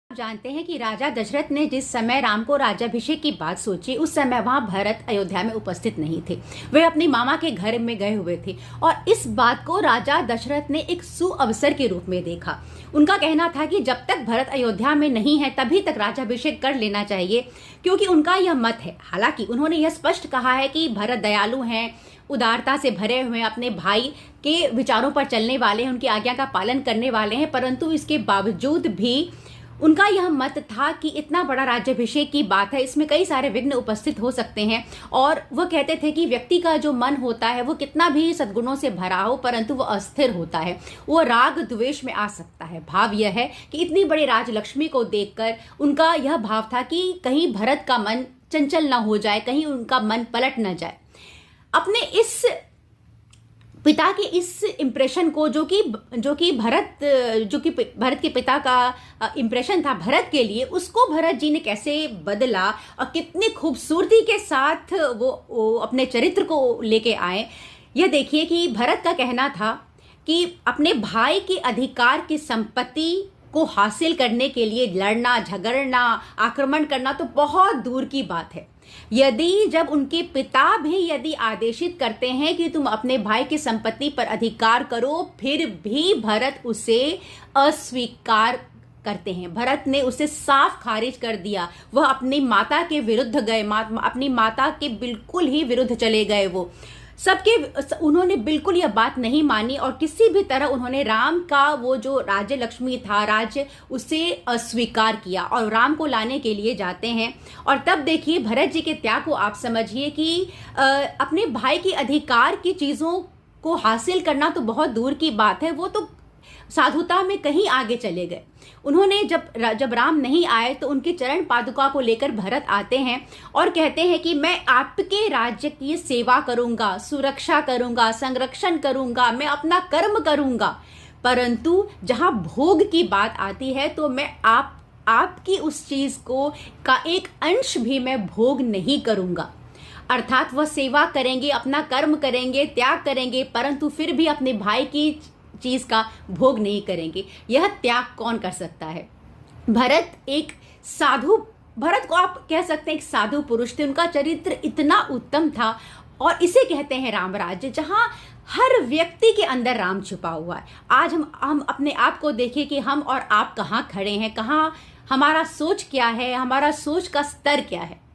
आप जानते हैं कि राजा दशरथ ने जिस समय राम को राज्याभिषेक की बात सोची, उस समय वहां भरत अयोध्या में उपस्थित नहीं थे। वे अपनी मामा के घर में गए हुए थे और इस बात को राजा दशरथ ने एक सुअवसर के रूप में देखा। उनका कहना था कि जब तक भरत अयोध्या में नहीं है तभी तक राज्याभिषेक कर लेना चाहिए, क्योंकि उनका यह मत है। हालांकि उन्होंने यह स्पष्ट कहा है कि भरत दयालु हैं, उदारता से भरे हुए, अपने भाई के विचारों पर चलने वाले हैं, उनकी आज्ञा का पालन करने वाले हैं, परंतु इसके बावजूद भी उनका यह मत था कि इतना बड़ा राज्याभिषेक की बात है, इसमें कई सारे विघ्न उपस्थित हो सकते हैं। और वह कहते थे कि व्यक्ति का जो मन होता है वो कितना भी सद्गुणों से भरा हो, परंतु वो अस्थिर होता है, वो राग द्वेष में आ सकता है। भाव यह है कि इतनी बड़ी राजलक्ष्मी को देखकर उनका यह भाव था कि कहीं भरत का मन चंचल ना हो जाए, कहीं उनका मन पलट न जाए। अपने इस पिता के इस इम्प्रेशन को, जो कि भरत के पिता का इम्प्रेशन था भरत के लिए, उसको भरत जी ने कैसे बदला और कितनी खूबसूरती के साथ वो अपने चरित्र को लेके आए। यह देखिए कि भरत का कहना था कि अपने भाई के अधिकार की संपत्ति को हासिल करने के लिए लड़ना, झगड़ना, आक्रमण करना तो बहुत दूर की बात है। जब उनके पिता भी यदि आदेशित करते हैं कि तुम अपने भाई की संपत्ति पर अधिकार करो, फिर भी भरत उसे अस्वीकार करते हैं। भरत ने उसे साफ खारिज कर दिया। वह अपनी माता के विरुद्ध गए, अपनी माता के बिल्कुल ही विरुद्ध चले गए। उन्होंने बिल्कुल यह बात नहीं मानी और किसी भी तरह उन्होंने राम का वो जो राज्य लक्ष्मी था, राज्य, उसे अस्वीकार किया और राम को लाने के लिए जाते हैं। और तब देखिए भरत जी के त्याग को आप समझिए कि अपने भाई के अधिकार की चीज़ों को हासिल करना तो बहुत दूर की बात है, वो तो साधुता में कहीं आगे चले गए। उन्होंने जब राम नहीं आए तो उनकी चरण पादुका को लेकर भरत आते हैं और कहते हैं कि मैं आपके राज्य की सेवा करूंगा, सुरक्षा करूंगा, संरक्षण करूंगा, मैं अपना कर्म करूंगा, परंतु जहां भोग की बात आती है तो मैं आपकी उस चीज को का एक अंश भी मैं भोग नहीं करूंगा। अर्थात वह सेवा करेंगे, अपना कर्म करेंगे, त्याग करेंगे, परंतु फिर भी अपने भाई की चीज का भोग नहीं करेंगे। यह त्याग कौन कर सकता है? भरत को आप कह सकते हैं एक साधु पुरुष थे। उनका चरित्र इतना उत्तम था और इसे कहते हैं राम राज्य, जहां हर व्यक्ति के अंदर राम छुपा हुआ है। आज हम अपने आप को देखें कि हम और आप कहाँ खड़े हैं, कहाँ हमारा सोच क्या है, हमारा सोच का स्तर क्या है।